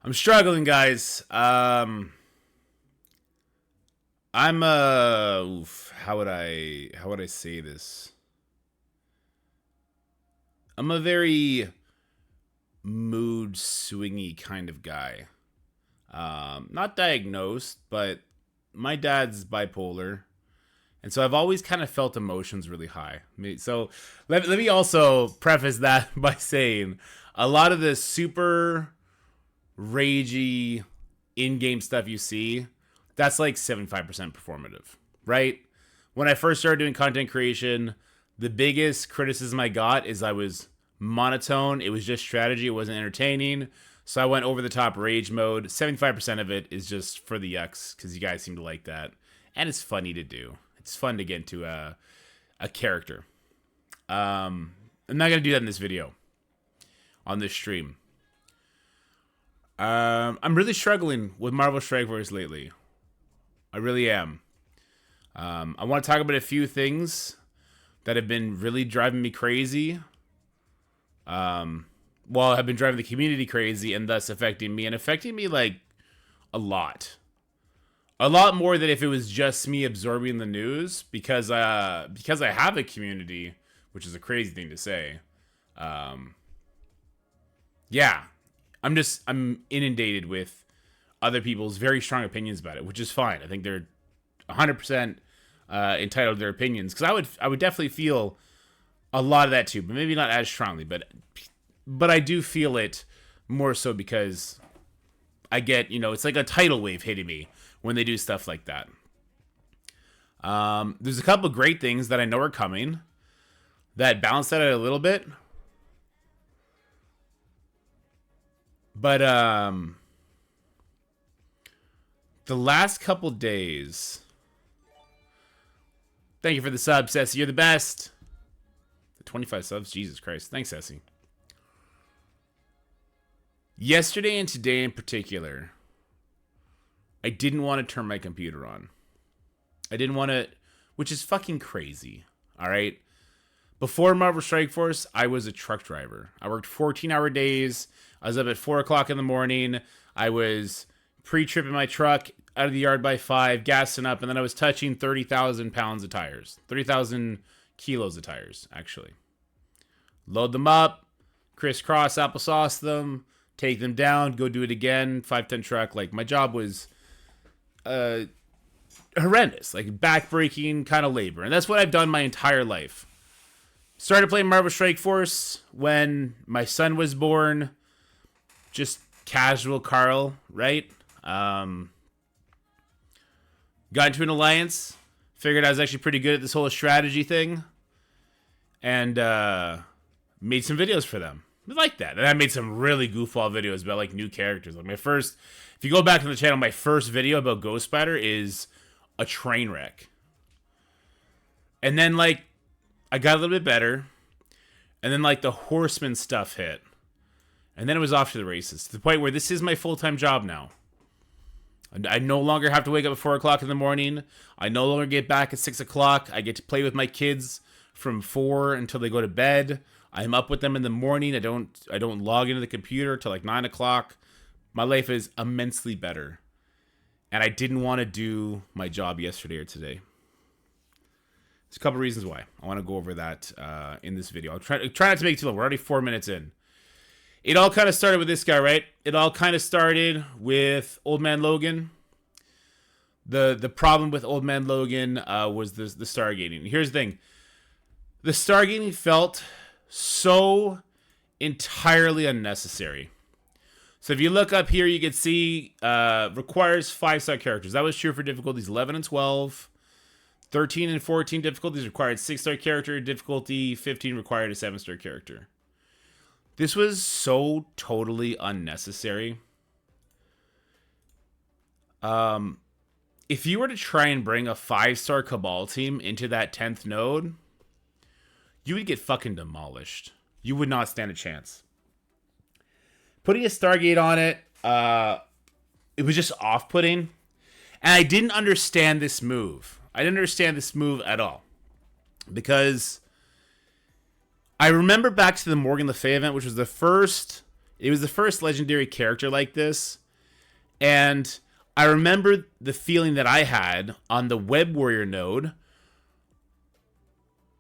I'm struggling, guys. I'm how would I say this? I'm a very mood swingy kind of guy. Not diagnosed, but my dad's bipolar. And so I've always kind of felt emotions really high. So let me also preface that by saying a lot of the super ragey in-game stuff you see, that's like 75% performative, right? When I first started doing content creation, the biggest criticism I got is I was monotone. It was just strategy. It wasn't entertaining. So I went over the top rage mode. 75% of it is just for the yucks because you guys seem to like that. And it's funny to do. It's fun to get into a character. I'm not going to do that in this video on this stream. I'm really struggling with Marvel Strike Force lately. I really am. I want to talk about a few things that have been really driving me crazy. Have been driving the community crazy and thus affecting me, and affecting me like a lot. A lot more than if it was just me absorbing the news, because I have a community, which is a crazy thing to say. Yeah, I'm inundated with other people's very strong opinions about it, which is fine. I think they're 100% entitled to their opinions, because I would definitely feel a lot of that too, but maybe not as strongly. But I do feel it more so because I get, it's like a tidal wave hitting me when they do stuff like that. There's a couple great things that I know are coming that balance that out a little bit. But the last couple days... Thank you for the sub, Ceci. You're the best. The 25 subs. Jesus Christ. Thanks, Ceci. Yesterday and today in particular, I didn't want to turn my computer on. I didn't want to... Which is fucking crazy. Alright? Before Marvel Strike Force, I was a truck driver. I worked 14-hour days. I was up at 4 o'clock in the morning. I was pre-tripping my truck out of the yard by 5, gassing up, and then I was touching 30,000 pounds of tires. 30,000 kilos of tires, actually. Load them up, crisscross applesauce them, take them down, go do it again, 5-ton truck. Like, my job was horrendous. Like, back-breaking kind of labor. And that's what I've done my entire life. Started playing Marvel Strike Force when my son was born. Just casual Carl, right? Got into an alliance. Figured I was actually pretty good at this whole strategy thing. And made some videos for them. I like that. And I made some really goofball videos about like new characters. Like if you go back to the channel, my first video about Ghost Spider is a train wreck. And then like I got a little bit better. And then like the Horseman stuff hit. And then it was off to the races. To the point where this is my full-time job now. I no longer have to wake up at 4 o'clock in the morning. I no longer get back at 6 o'clock. I get to play with my kids from 4 until they go to bed. I'm up with them in the morning. I don't log into the computer till like 9 o'clock. My life is immensely better. And I didn't want to do my job yesterday or today. There's a couple reasons why. I want to go over that in this video. I'll try not to make it too long. We're already 4 minutes in. It all kind of started with this guy, right? It all kind of started with Old Man Logan. The problem with Old Man Logan was the stargating. Here's the thing. The stargating felt so entirely unnecessary. So if you look up here, you can see requires 5-star characters. That was true for difficulties 11 and 12. 13 and 14 difficulties required 6-star character. Difficulty 15 required a 7-star character. This was so totally unnecessary. If you were to try and bring a 5-star Cabal team into that 10th node, you would get fucking demolished. You would not stand a chance. Putting a Stargate on it, it was just off-putting. And I didn't understand this move. I didn't understand this move at all. Because I remember back to the Morgan Le Fay event, which was the first It was the first legendary character like this. And I remember the feeling that I had on the Web Warrior node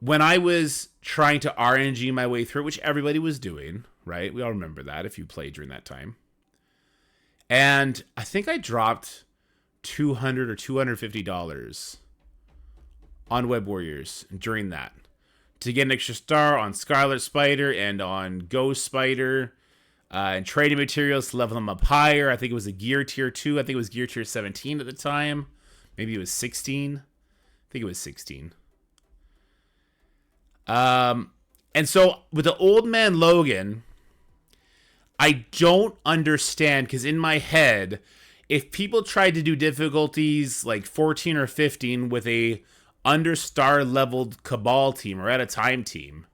when I was trying to RNG my way through, which everybody was doing, right? We all remember that if you played during that time. And I think I dropped $200 or $250 on Web Warriors during that to get an extra star on Scarlet Spider and on Ghost Spider, and trading materials to level them up higher. I think it was a gear tier 2. I think it was gear tier 17 at the time. Maybe it was 16. I think it was 16. And so with the Old Man Logan, I don't understand, because in my head, if people tried to do difficulties like 14 or 15 with a under-star leveled Cabal team or at a time team,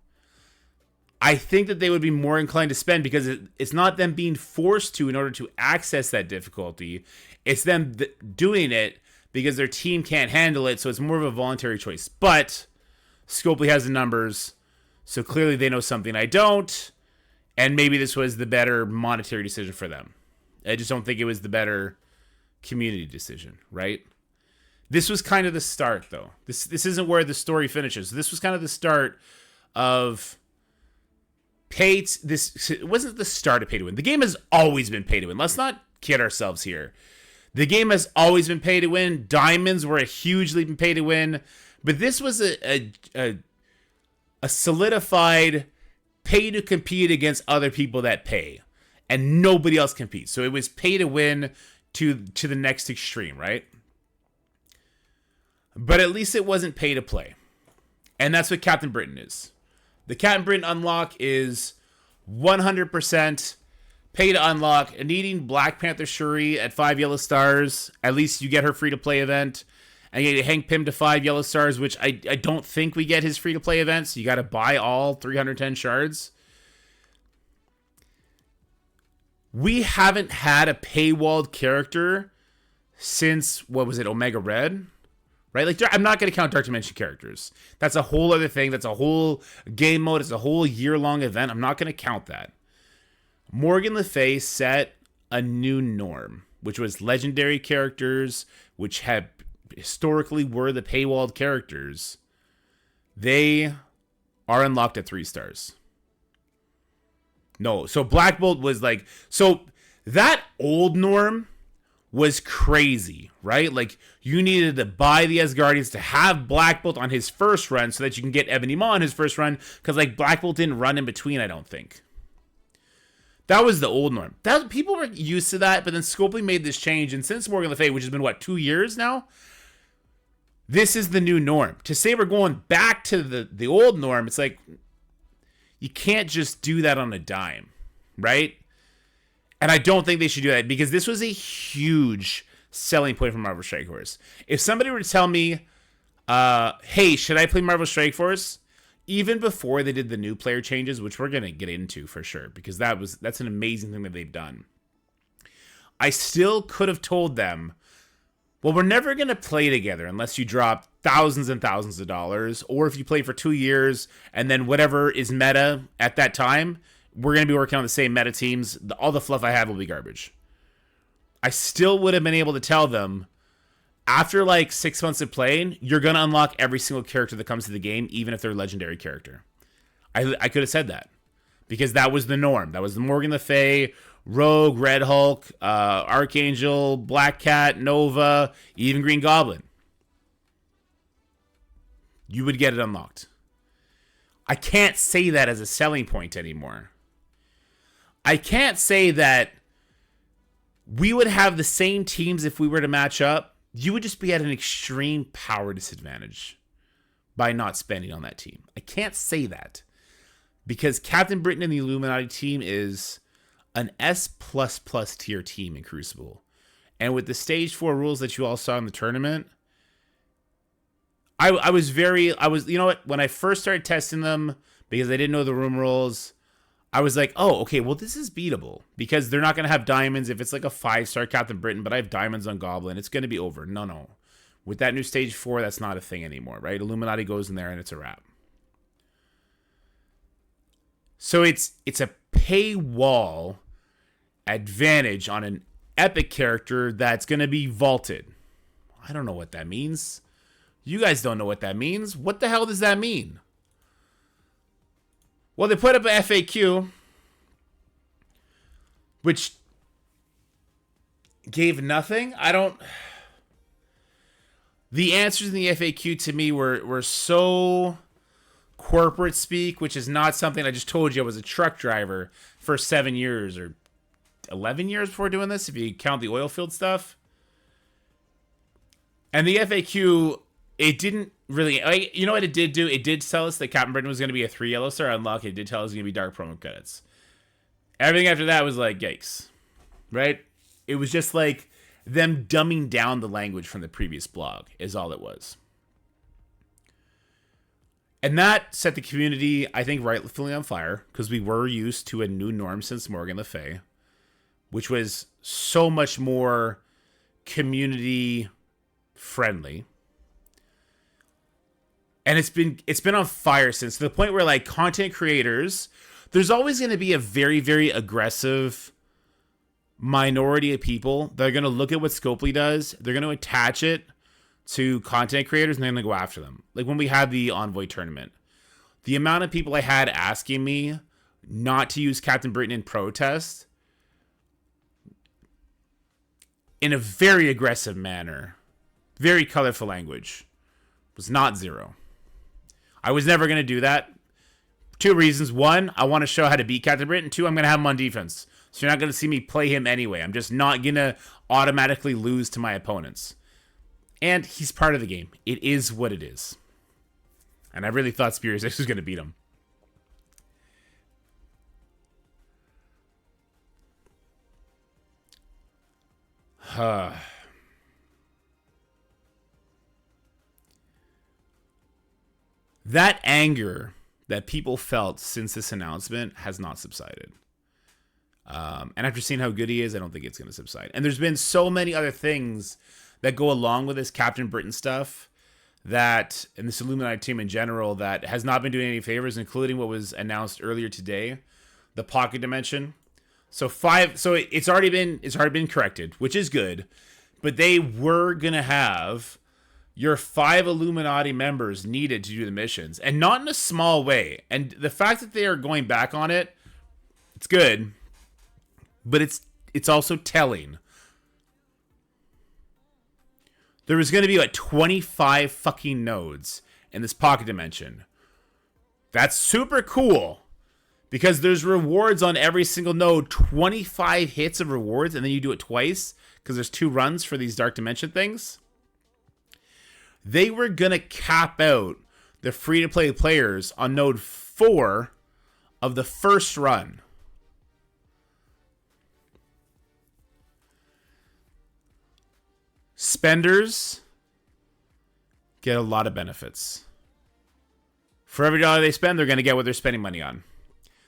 I think that they would be more inclined to spend, because it's not them being forced to in order to access that difficulty. It's them doing it because their team can't handle it, so it's more of a voluntary choice. But Scopely has the numbers, so clearly they know something I don't, and maybe this was the better monetary decision for them. I just don't think it was the better community decision, right? This was kind of the start, though. This isn't where the story finishes. This was kind of the start of this. It wasn't the start of pay to win. The game has always been pay to win. Let's not kid ourselves here. The game has always been pay to win. Diamonds were a huge leap in pay to win, but this was a solidified pay to compete against other people that pay, and nobody else competes. So it was pay to win to the next extreme, right? But at least it wasn't pay to play. And that's what Captain Britain is. The Captain Britain unlock is 100% pay to unlock. Needing Black Panther Shuri at 5 yellow stars, at least you get her free-to-play event. And you get Hank Pym to 5 yellow stars, which I don't think we get his free-to-play event, so you got to buy all 310 shards. We haven't had a paywalled character since, what was it, Omega Red? Right? Like, I'm not going to count Dark Dimension characters. That's a whole other thing. That's a whole game mode. It's a whole year-long event. I'm not going to count that. Morgan Le Fay set a new norm, which was legendary characters, which had historically were the paywalled characters. They are unlocked at 3 stars. No, so Black Bolt was like... So, that old norm was crazy, right? Like, you needed to buy the Asgardians to have Black Bolt on his first run so that you can get Ebony Maw on his first run, because, like, Black Bolt didn't run in between, I don't think. That was the old norm. People were used to that, but then Scopely made this change, and since Morgan Le Fay, which has been, 2 years now? This is the new norm. To say we're going back to the old norm, it's like, you can't just do that on a dime, right? And I don't think they should do that, because this was a huge selling point for Marvel Strike Force. If somebody were to tell me, hey, should I play Marvel Strike Force? Even before they did the new player changes, which we're going to get into for sure, because that's an amazing thing that they've done. I still could have told them, well, we're never going to play together unless you drop thousands and thousands of dollars, or if you play for 2 years and then whatever is meta at that time, we're going to be working on the same meta teams. All the fluff I have will be garbage. I still would have been able to tell them, after like 6 months of playing, you're going to unlock every single character that comes to the game, even if they're a legendary character. I could have said that, because that was the norm. That was the Morgan Le Fay, Rogue, Red Hulk, Archangel, Black Cat, Nova, even Green Goblin. You would get it unlocked. I can't say that as a selling point anymore. I can't say that we would have the same teams if we were to match up. You would just be at an extreme power disadvantage by not spending on that team. I can't say that, because Captain Britain and the Illuminati team is an S++ tier team in Crucible. And with the stage 4 rules that you all saw in the tournament, I was, you know what, when I first started testing them, because I didn't know the room rules, I was like, oh, okay, well, this is beatable, because they're not going to have diamonds if it's like a 5-star Captain Britain, but I have diamonds on Goblin. It's going to be over. No. With that new stage 4, that's not a thing anymore, right? Illuminati goes in there and it's a wrap. So it's a paywall advantage on an epic character that's going to be vaulted. I don't know what that means. You guys don't know what that means. What the hell does that mean? Well, they put up an FAQ, which gave nothing. The answers in the FAQ to me were so corporate speak, which is not something I just told you. I was a truck driver for 7 years or 11 years before doing this, if you count the oil field stuff. And the FAQ, it didn't really, you know what it did do? It did tell us that Captain Britain was going to be a 3 yellow star unlock. It did tell us it was going to be dark promo credits. Everything after that was like, yikes. Right? It was just like them dumbing down the language from the previous blog is all it was. And that set the community, I think, rightfully on fire, because we were used to a new norm since Morgan Le Fay, which was so much more community friendly. And it's been on fire since, to the point where, like, content creators, there's always going to be a very, very aggressive minority of people that are going to look at what Scopely does. They're going to attach it to content creators, and they're going to go after them. Like when we had the Envoy tournament, the amount of people I had asking me not to use Captain Britain in protest in a very aggressive manner, very colorful language, was not zero. I was never going to do that. 2 reasons. 1, I want to show how to beat Captain Britain. 2, I'm going to have him on defense. So you're not going to see me play him anyway. I'm just not going to automatically lose to my opponents. And he's part of the game. It is what it is. And I really thought Spears X was going to beat him. That anger that people felt since this announcement has not subsided. And after seeing how good he is, I don't think it's going to subside. And there's been so many other things that go along with this Captain Britain stuff that, and this Illuminati team in general, that has not been doing any favors, including what was announced earlier today, the pocket dimension. So it's already been corrected, which is good, but they were going to have your 5 Illuminati members needed to do the missions, and not in a small way. And the fact that they are going back on it, it's good, but it's also telling. There was going to be like 25 fucking nodes in this pocket dimension. That's super cool, because there's rewards on every single node, 25 hits of rewards, and then you do it twice because there's 2 runs for these dark dimension things. They were going to cap out the free-to-play players on node 4 of the first run. Spenders get a lot of benefits. For every dollar they spend, they're going to get what they're spending money on.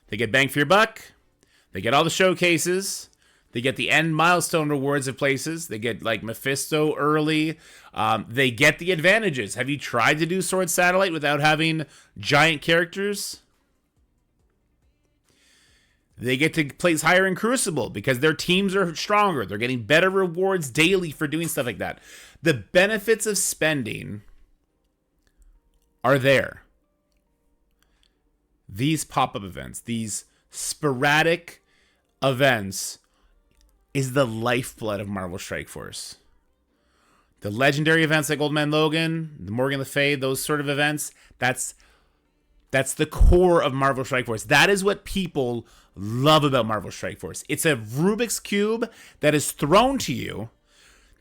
They get bang for your buck. They get all the showcases. They get the end milestone rewards of places. They get, like, Mephisto early. They get the advantages. Have you tried to do Sword Satellite without having giant characters? They get to place higher in Crucible because their teams are stronger. They're getting better rewards daily for doing stuff like that. The benefits of spending are there. These pop-up events, these sporadic events, is the lifeblood of Marvel Strike Force. The legendary events like Old Man Logan, the Morgan Le Fay, those sort of events, that's the core of Marvel Strike Force. That is what people love about Marvel Strike Force. It's a Rubik's Cube that is thrown to you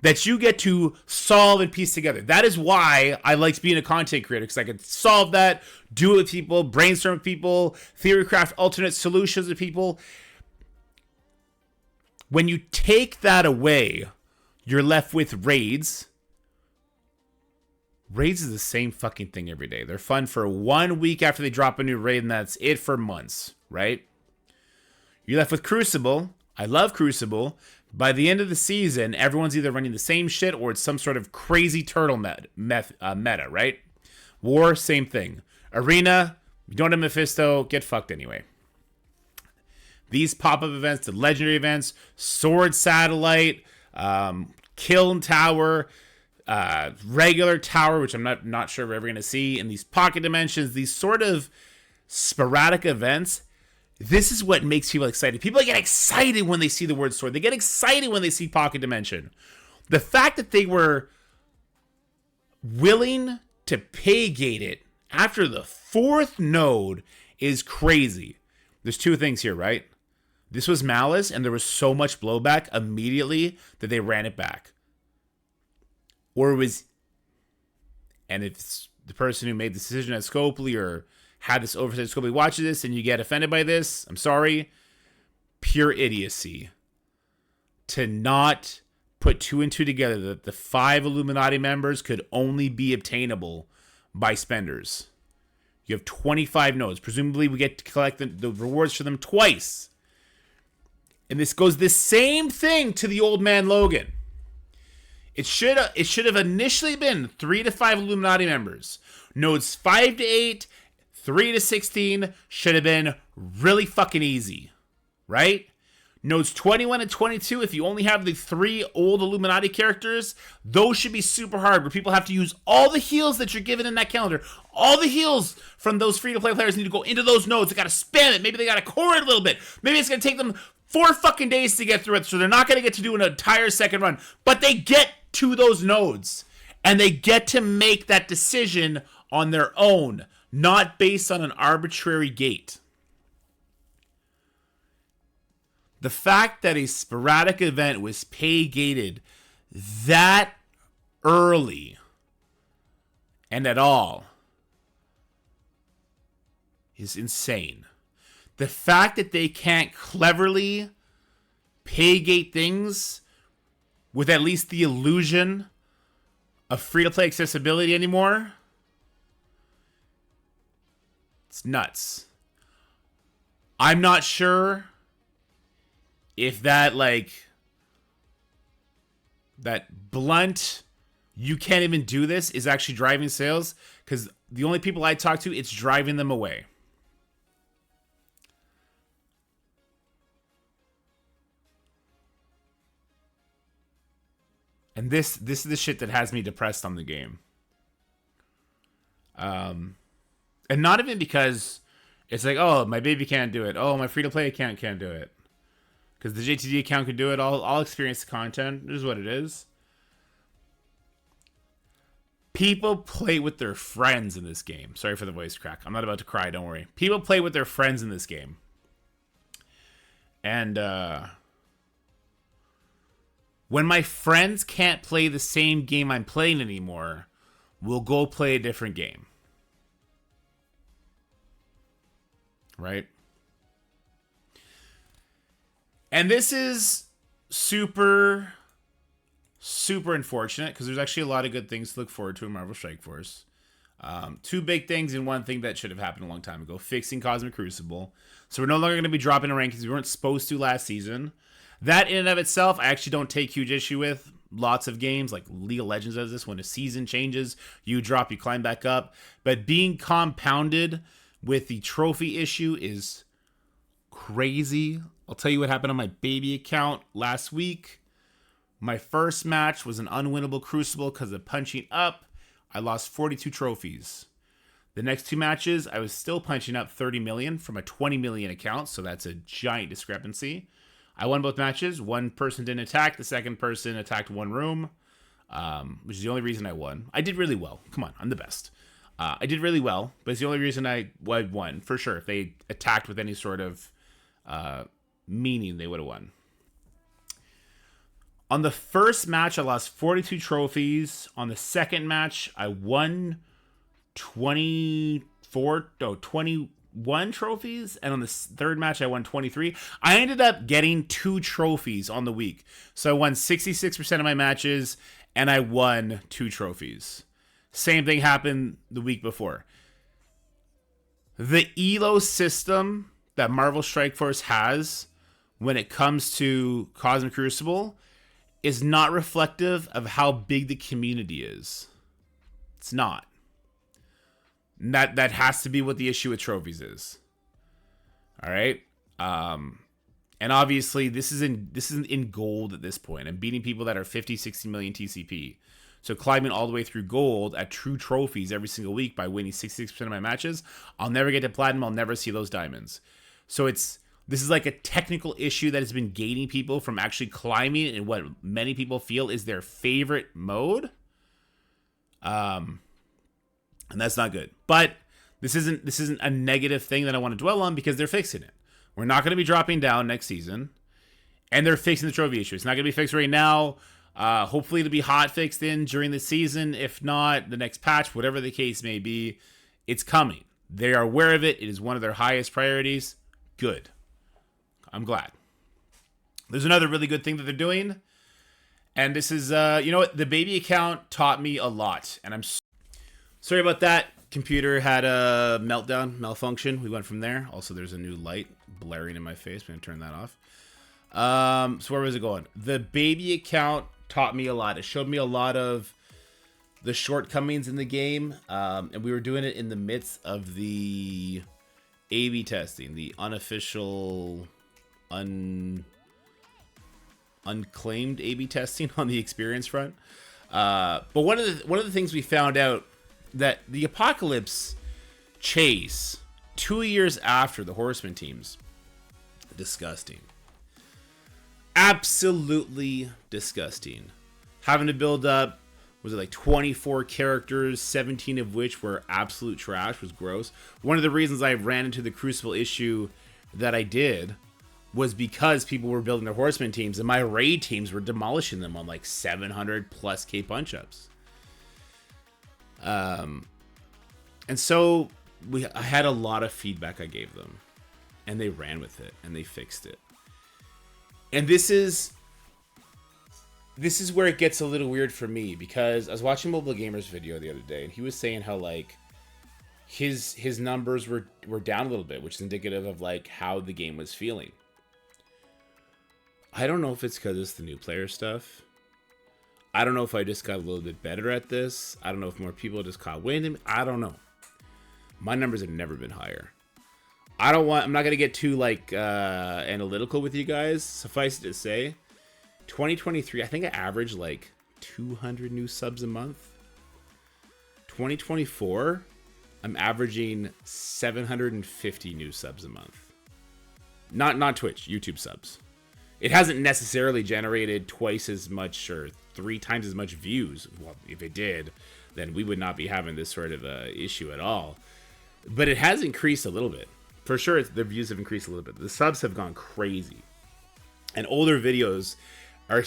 that you get to solve and piece together. That is why I liked being a content creator, because I could solve that, do it with people, brainstorm with people, theorycraft alternate solutions with people. When you take that away, you're left with raids. Raids is the same fucking thing every day. They're fun for 1 week after they drop a new raid, and that's it for months, right? You're left with Crucible. I love Crucible. By the end of the season, everyone's either running the same shit or it's some sort of crazy turtle meta, right? War, same thing. Arena, you don't have Mephisto, get fucked anyway. These pop-up events, the legendary events, Sword Satellite, Kiln Tower, regular tower, which I'm not sure we're ever going to see, and these pocket dimensions, these sort of sporadic events, this is what makes people excited. People get excited when they see the word sword. They get excited when they see pocket dimension. The fact that they were willing to pay gate it after the 4th node is crazy. There's 2 things here, right? This was malice, and there was so much blowback immediately that they ran it back. Or it was, and if it's the person who made the decision at Scopely or had this oversight at Scopely watches this and you get offended by this, I'm sorry. Pure idiocy. To not put 2 and 2 together that the 5 Illuminati members could only be obtainable by spenders. You have 25 nodes. Presumably we get to collect the rewards for them twice. And this goes the same thing to the Old Man Logan. It should have initially been 3 to 5 Illuminati members. Nodes 5 to 8, 3 to 16 should have been really fucking easy, right? Nodes 21 and 22, if you only have the 3 old Illuminati characters, those should be super hard, where people have to use all the heals that you're given in that calendar. All the heals from those free-to-play players need to go into those nodes. They gotta spam it. Maybe they gotta core it a little bit. Maybe it's gonna take them 4 fucking days to get through it, so they're not gonna get to do an entire second run. But they get to those nodes, and they get to make that decision on their own, not based on an arbitrary gate. The fact that a sporadic event was pay gated that early and at all is insane. The fact that they can't cleverly pay gate things with at least the illusion of free-to-play accessibility anymore, it's nuts. I'm not sure if that blunt, you can't even do this, is actually driving sales, because the only people I talk to, it's driving them away. And this is the shit that has me depressed on the game. And not even because it's like, oh, my baby can't do it. Oh, my free-to-play account can't do it. Because the JTD account can do it. I'll experience the content. It is what it is. People play with their friends in this game. Sorry for the voice crack. I'm not about to cry, don't worry. People play with their friends in this game. And when my friends can't play the same game I'm playing anymore, we'll go play a different game. Right? And this is super, super unfortunate, because there's actually a lot of good things to look forward to in Marvel Strike Force. 2 big things and 1 thing that should have happened a long time ago. Fixing Cosmic Crucible. So we're no longer going to be dropping in rankings we weren't supposed to last season. That in and of itself, I actually don't take huge issue with. Lots of games, like League of Legends does this, when a season changes, you drop, you climb back up. But being compounded with the trophy issue is crazy. I'll tell you what happened on my baby account last week. My first match was an unwinnable Crucible because of punching up. I lost 42 trophies. The next 2 matches, I was still punching up 30 million from a 20 million account, so that's a giant discrepancy. I won both matches. One person didn't attack. The second person attacked one room, which is the only reason I won. I did really well. Come on, I'm the best. I did really well, but it's the only reason I won, for sure. If they attacked with any sort of meaning, they would have won. On the first match, I lost 42 trophies. On the second match, I won 21 trophies. And on the third match, I won 23. I ended up getting 2 trophies on the week. So I won 66% of my matches, and I won 2 trophies. Same thing happened the week before. The ELO system that Marvel Strike Force has when it comes to Cosmic Crucible is not reflective of how big the community is. It's not. That has to be what the issue with trophies is. All right? And obviously, this isn't in gold at this point. I'm beating people that are 50, 60 million TCP. So climbing all the way through gold at true trophies every single week by winning 66% of my matches, I'll never get to platinum. I'll never see those diamonds. So this is like a technical issue that has been gating people from actually climbing in what many people feel is their favorite mode. And that's not good. But this isn't a negative thing that I want to dwell on because they're fixing it. We're not going to be dropping down next season. And they're fixing the trophy issue. It's not going to be fixed right now. Hopefully it'll be hot fixed in during the season. If not, the next patch, whatever the case may be, it's coming. They are aware of it. It is one of their highest priorities. Good. I'm glad. There's another really good thing that they're doing. And this is, you know what? The baby account taught me a lot. And I'm sorry about that. Computer had a malfunction. We went from there. Also, there's a new light blaring in my face. I'm going to turn that off. So where was it going? The baby account taught me a lot. It showed me a lot of the shortcomings in the game. And we were doing it in the midst of the A/B testing, the unofficial, unclaimed A/B testing on the experience front. But one of the things we found out that the Apocalypse chase 2 years after the Horseman teams, disgusting. Absolutely disgusting. Having to build up, was it like 24 characters, 17 of which were absolute trash, was gross. One of the reasons I ran into the Crucible issue that I did was because people were building their Horseman teams and my raid teams were demolishing them on like 700 plus K punch-ups. And so I had a lot of feedback I gave them and they ran with it and they fixed it. And this is where it gets a little weird for me because I was watching Mobile Gamer's video the other day and he was saying how like his numbers were down a little bit, which is indicative of like how the game was feeling. I don't know if it's because it's the new player stuff. I don't know if I just got a little bit better at this. I don't know if more people just caught wind of me. I don't know. My numbers have never been higher. I'm not going to get too like analytical with you guys. Suffice it to say, 2023, I think I averaged like 200 new subs a month. 2024, I'm averaging 750 new subs a month. Not Twitch, YouTube subs. It hasn't necessarily generated twice as much or 3 times as much views. Well, if it did, then we would not be having this sort of issue at all. But it has increased a little bit. For sure, the views have increased a little bit. The subs have gone crazy. And older videos are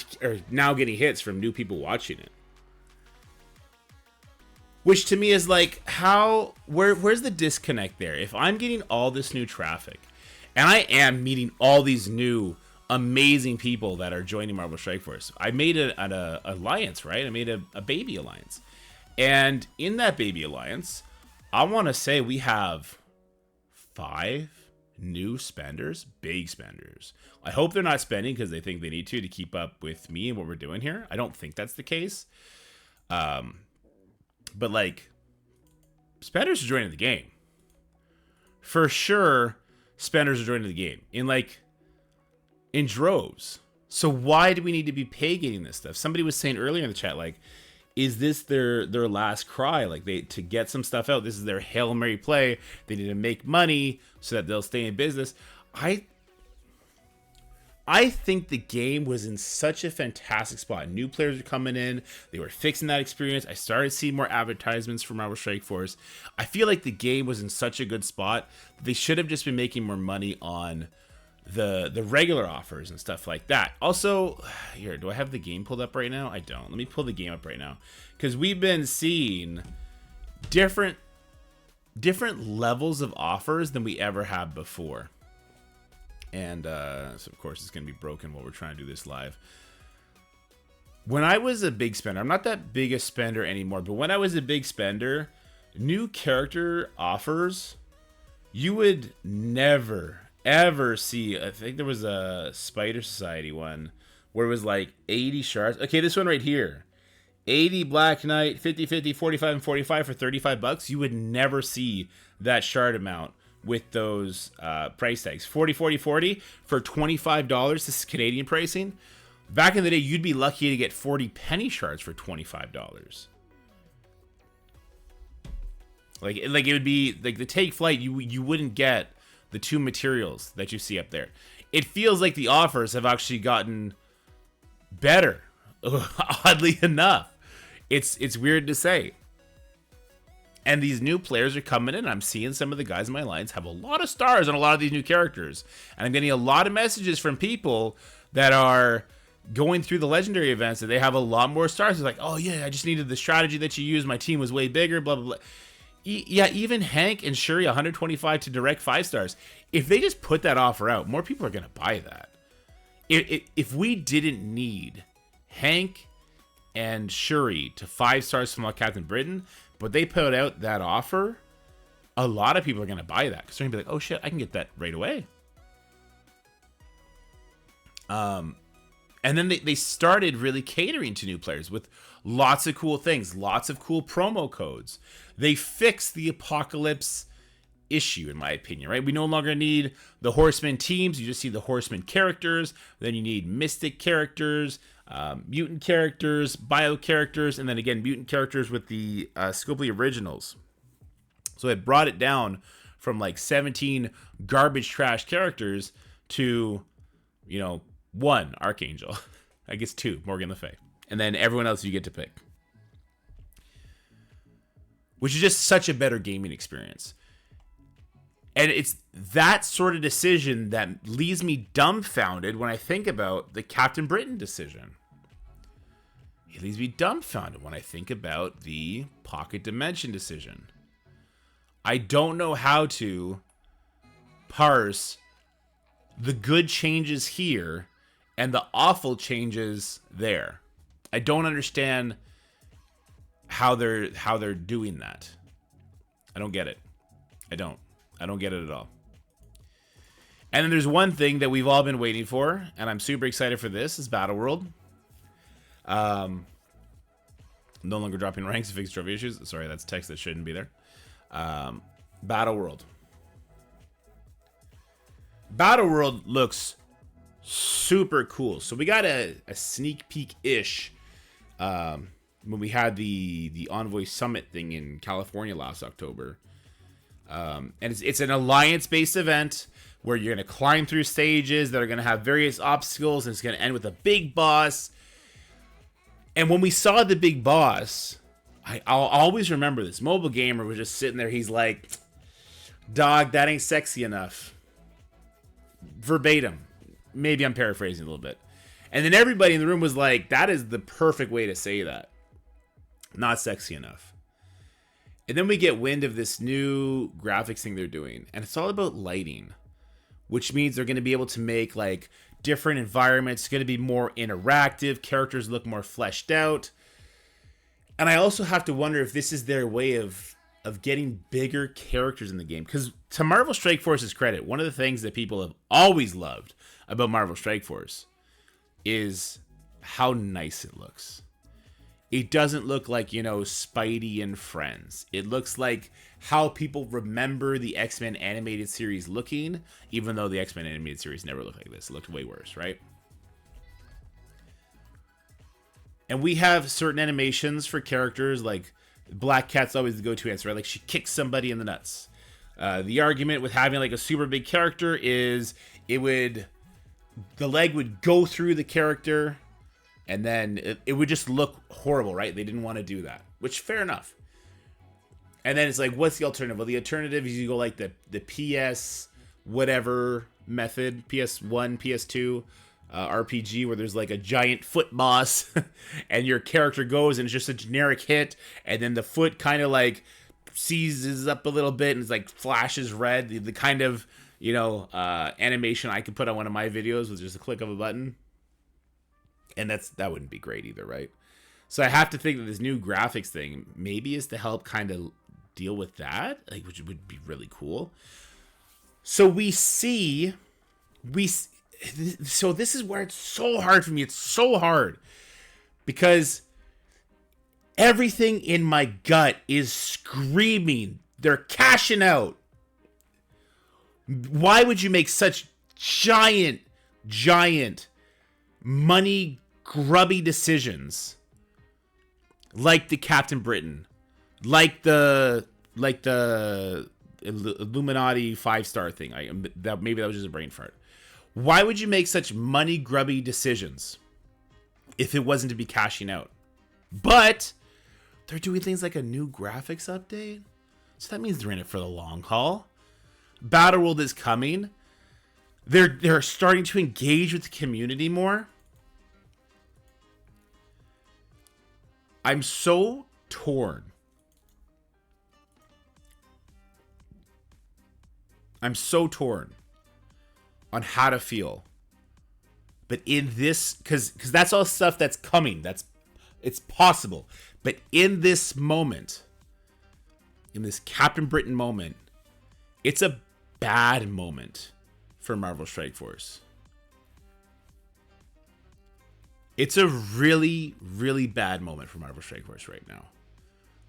now getting hits from new people watching it. Which to me is like, where's the disconnect there? If I'm getting all this new traffic, and I am meeting all these new amazing people that are joining Marvel Strike Force. I made an alliance, right? I made a baby alliance. And in that baby alliance, I want to say we have 5 new spenders, big spenders. I hope they're not spending because they think they need to keep up with me and what we're doing here. I don't think that's the case. But like, spenders are joining the game. For sure, spenders are joining the game. In droves. So why do we need to be pay gating this stuff? Somebody was saying earlier in the chat, like, is this their last cry? Like, to get some stuff out, this is their Hail Mary play. They need to make money so that they'll stay in business. I think the game was in such a fantastic spot. New players were coming in. They were fixing that experience. I started seeing more advertisements from Marvel Strike Force. I feel like the game was in such a good spot. They should have just been making more money on the regular offers and stuff like that. Also, here, do I have the game pulled up right now? I don't. Let me pull the game up right now, because we've been seeing different levels of offers than we ever have before. And so of course it's gonna be broken while we're trying to do this live. When I was a big spender, I'm not that big a spender anymore, but when I was a big spender, new character offers, you would never ever see. I think there was a Spider Society one where it was like 80 shards. Okay, this one right here, 80 Black Knight, 50 50 45 and 45 for $35. You would never see that shard amount with those price tags. 40, 40, 40 for $25. This is Canadian pricing. Back in the day, you'd be lucky to get 40 penny shards for $25. Like it would be like the Take Flight. You wouldn't get the 2 materials that you see up there. It feels like the offers have actually gotten better. Oddly enough, it's weird to say. And these new players are coming in. I'm seeing some of the guys in my lines have a lot of stars on a lot of these new characters, and I'm getting a lot of messages from people that are going through the legendary events that they have a lot more stars. It's like, oh yeah, I just needed the strategy that you used. My team was way bigger. Blah blah blah. Yeah, even Hank and Shuri 125 to direct 5 stars. If they just put that offer out, more people are gonna buy that. If we didn't need Hank and Shuri to 5 stars from Captain Britain, but they put out that offer, a lot of people are gonna buy that because they're gonna be like, oh shit, I can get that right away. And then they started really catering to new players with lots of cool things, lots of cool promo codes. They fixed the Apocalypse issue, in my opinion, right? We no longer need the Horseman teams. You just see the Horseman characters. Then you need Mystic characters, mutant characters, bio characters, and then again, mutant characters with the Scopely originals. So it brought it down from like 17 garbage trash characters to, 1 Archangel. I guess 2, Morgan Le Fay. And then everyone else you get to pick. Which is just such a better gaming experience. And it's that sort of decision that leaves me dumbfounded when I think about the Captain Britain decision. It leaves me dumbfounded when I think about the Pocket Dimension decision. I don't know how to parse the good changes here and the awful changes there. I don't understand how they're doing that. I don't get it. I don't get it at all. And then there's one thing that we've all been waiting for, and I'm super excited for this, is Battle World. No longer dropping ranks to fix trophy issues. Sorry, that's text that shouldn't be there. Battle World. Battle World looks super cool. So we got a sneak peek-ish when we had the Envoy Summit thing in California last October. And it's an alliance-based event where you're going to climb through stages that are going to have various obstacles, and it's going to end with a big boss. And when we saw the big boss, I'll always remember this. Mobile Gamer was just sitting there. He's like, dog, that ain't sexy enough. Verbatim. Maybe I'm paraphrasing a little bit. And then everybody in the room was like, that is the perfect way to say that. Not sexy enough. And then we get wind of this new graphics thing they're doing. And it's all about lighting. Which means they're going to be able to make like different environments. It's going to be more interactive. Characters look more fleshed out. And I also have to wonder if this is their way of getting bigger characters in the game. Because to Marvel Strike Force's credit, one of the things that people have always loved about Marvel Strike Force is how nice it looks. It doesn't look like, Spidey and Friends. It looks like how people remember the X-Men animated series looking, even though the X-Men animated series never looked like this. It looked way worse, right? And we have certain animations for characters, like Black Cat's always the go-to answer, right? Like she kicks somebody in the nuts. The argument with having like a super big character is the leg would go through the character, and then it would just look horrible, right? They didn't want to do that, which fair enough. And then it's like, what's the alternative? Well, the alternative is you go like the PS whatever method, PS1, PS2 RPG, where there's like a giant foot boss, and your character goes and it's just a generic hit, and then the foot kind of like seizes up a little bit and it's like flashes red. The kind of animation I could put on one of my videos with just a click of a button. And that wouldn't be great either, right? So I have to think that this new graphics thing maybe is to help kind of deal with that, like, which would be really cool. So so this is where it's so hard for me. It's so hard because everything in my gut is screaming. They're cashing out. Why would you make such giant money grubby decisions like the Captain Britain, like the Illuminati 5-star thing? Maybe that was just a brain fart. Why would you make such money grubby decisions if it wasn't to be cashing out? But they're doing things like a new graphics update, so that means they're in it for the long haul. Battleworld is coming. They're starting to engage with the community more. I'm so torn. I'm so torn on how to feel. But in this, because that's all stuff that's coming. It's possible. But in this moment, in this Captain Britain moment, it's a bad moment for Marvel Strike Force. It's a really, really bad moment for Marvel Strike Force right now.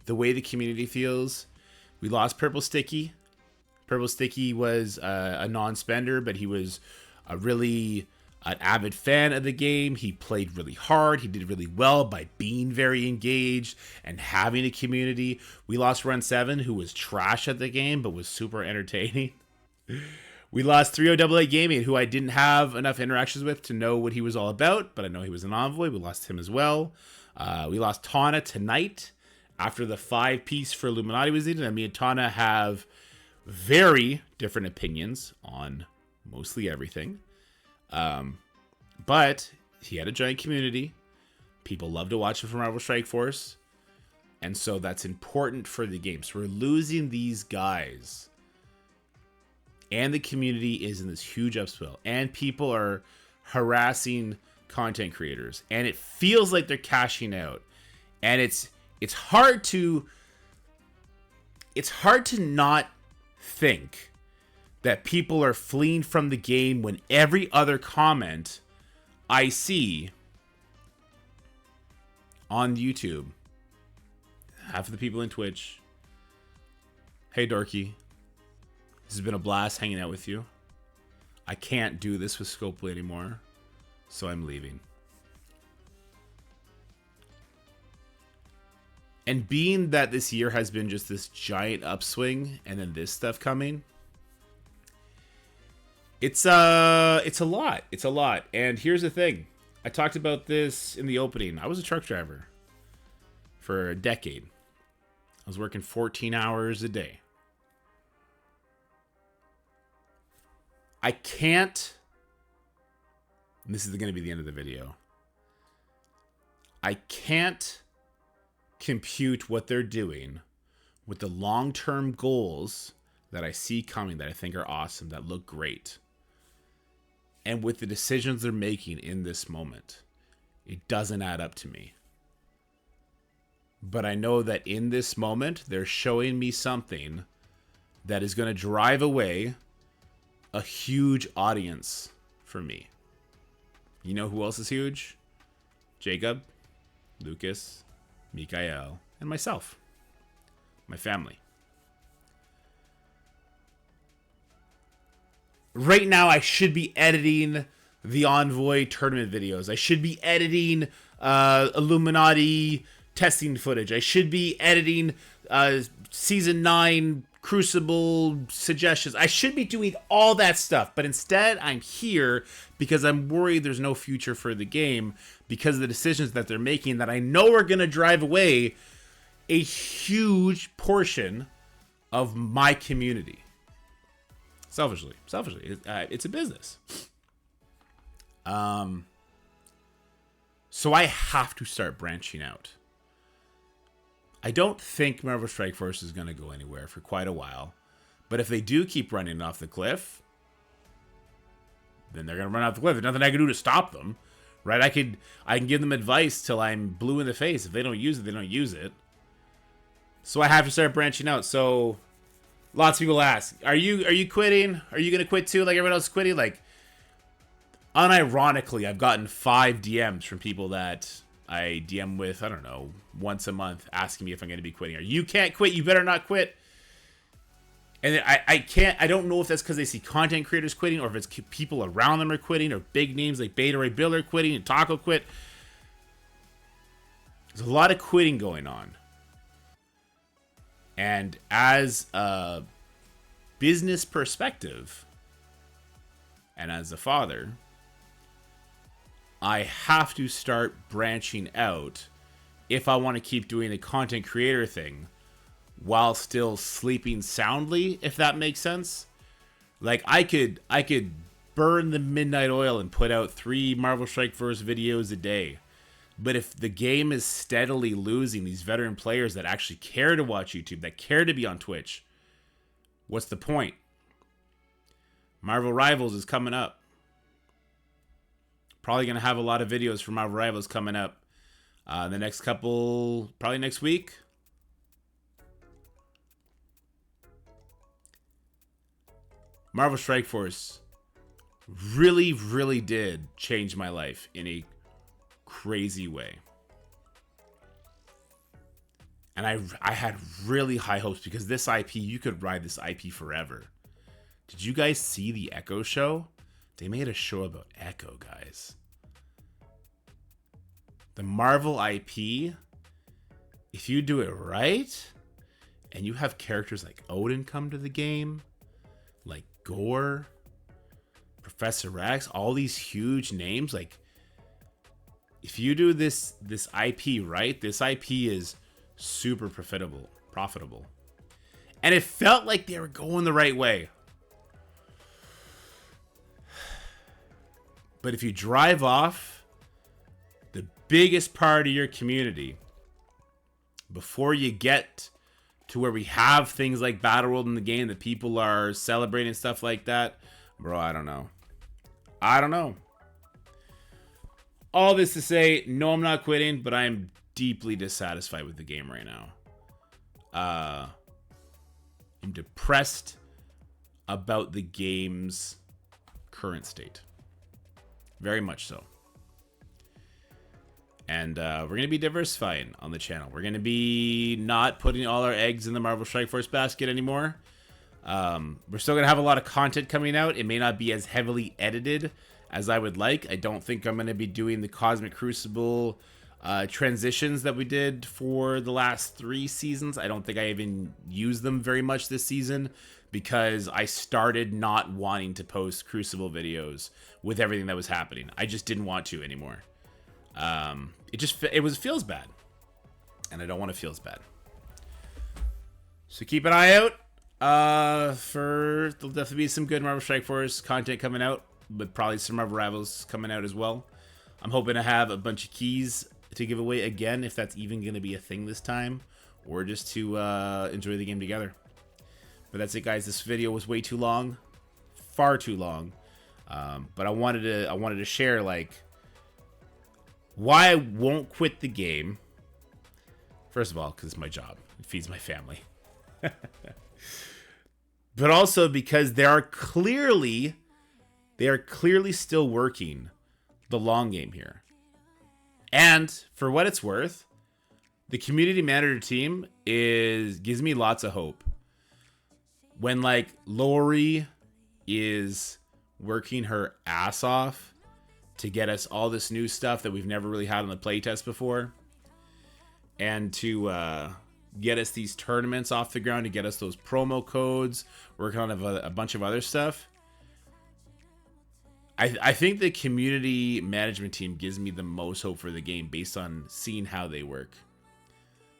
The way the community feels. We lost Purple Sticky. Purple Sticky was a non-spender, but he was an avid fan of the game. He played really hard. He did really well by being very engaged and having a community. We lost Run 7, who was trash at the game, but was super entertaining. We lost 30AA Gaming, who I didn't have enough interactions with to know what he was all about, but I know he was an envoy. We lost him as well. We lost Tana tonight after the 5-piece for Illuminati was needed. And me and Tana have very different opinions on mostly everything. But he had a giant community. People love to watch him from Marvel Strike Force. And so that's important for the game. So we're losing these guys. And the community is in this huge upswell. And people are harassing content creators. And it feels like they're cashing out. And it's hard to not think that people are fleeing from the game when every other comment I see on YouTube, half of the people in Twitch, hey Dorky, this has been a blast hanging out with you. I can't do this with Scopely anymore, so I'm leaving. And being that this year has been just this giant upswing and then this stuff coming, it's a lot. It's a lot. And here's the thing. I talked about this in the opening. I was a truck driver for a decade. I was working 14 hours a day. I can't, and this is going to be the end of the video, I can't compute what they're doing with the long-term goals that I see coming that I think are awesome, that look great. And with the decisions they're making in this moment, it doesn't add up to me. But I know that in this moment, they're showing me something that is going to drive away a huge audience for me. You know who else is huge? Jacob, Lucas, Mikael, and myself. My family. Right now, I should be editing the Envoy tournament videos. I should be editing Illuminati testing footage. I should be editing Season 9 Crucible suggestions. I should be doing all that stuff. But instead, I'm here because I'm worried there's no future for the game because of the decisions that they're making that I know are going to drive away a huge portion of my community. Selfishly, it's a business. So I have to start branching out. I don't think Marvel Strike Force is going to go anywhere for quite a while. But if they do keep running off the cliff, then they're going to run off the cliff. There's nothing I can do to stop them, right? I can give them advice till I'm blue in the face. If they don't use it, they don't use it. So I have to start branching out. So lots of people ask, are you quitting? Are you going to quit too like everyone else is quitting? Like, unironically, I've gotten 5 DMs from people that I DM with, I don't know, once a month asking me if I'm going to be quitting. Or you can't quit, you better not quit. And I don't know if that's because they see content creators quitting, or if it's people around them are quitting, or big names like Beta Ray Bill are quitting and Taco quit. There's a lot of quitting going on. And as a business perspective, and as a father, I have to start branching out if I want to keep doing the content creator thing while still sleeping soundly, if that makes sense. Like, I could burn the midnight oil and put out 3 Marvel Strike Force videos a day. But if the game is steadily losing these veteran players that actually care to watch YouTube, that care to be on Twitch, what's the point? Marvel Rivals is coming up. Probably going to have a lot of videos for Marvel Rivals coming up the next couple, probably next week. Marvel Strike Force really, really did change my life in a crazy way. And I had really high hopes because this IP, you could ride this IP forever. Did you guys see the Echo show? They made a show about Echo, guys. The Marvel IP, if you do it right, and you have characters like Odin come to the game, like Gore, Professor X, all these huge names, like, if you do this IP right, this IP is super profitable. And it felt like they were going the right way. But if you drive off the biggest part of your community before you get to where we have things like Battle World in the game that people are celebrating, stuff like that, bro, I don't know. All this to say, no, I'm not quitting, but I am deeply dissatisfied with the game right now. I'm depressed about the game's current state. Very much so. And we're going to be diversifying on the channel. We're going to be not putting all our eggs in the Marvel Strike Force basket anymore. We're still going to have a lot of content coming out. It may not be as heavily edited as I would like. I don't think I'm going to be doing the Cosmic Crucible transitions that we did for the last 3 seasons. I don't think I even used them very much this season because I started not wanting to post Crucible videos with everything that was happening. I just didn't want to anymore. It feels bad, and I don't want to feel as bad. So keep an eye out there'll definitely be some good Marvel Strike Force content coming out, but probably some Marvel Rivals coming out as well. I'm hoping to have a bunch of keys to give away again, if that's even going to be a thing this time, or just to enjoy the game together. But that's it, guys. This video was way too long, far too long. But I wanted to share, like, why I won't quit the game. First of all, because it's my job. It feeds my family. But also because they are clearly still working the long game here. And for what it's worth, the community manager team gives me lots of hope. When, like, Lori is working her ass off to get us all this new stuff that we've never really had on the playtest before, and to get us these tournaments off the ground, to get us those promo codes, working on a bunch of other stuff. I think the community management team gives me the most hope for the game based on seeing how they work,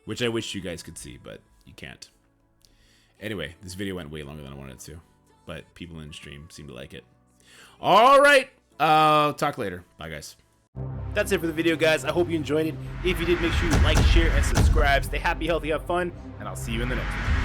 which I wish you guys could see, but you can't. Anyway, this video went way longer than I wanted it to, but people in the stream seem to like it. All right, talk later. Bye, guys. That's it for the video, guys. I hope you enjoyed it. If you did, make sure you like, share, and subscribe. Stay happy, healthy, have fun, and I'll see you in the next one.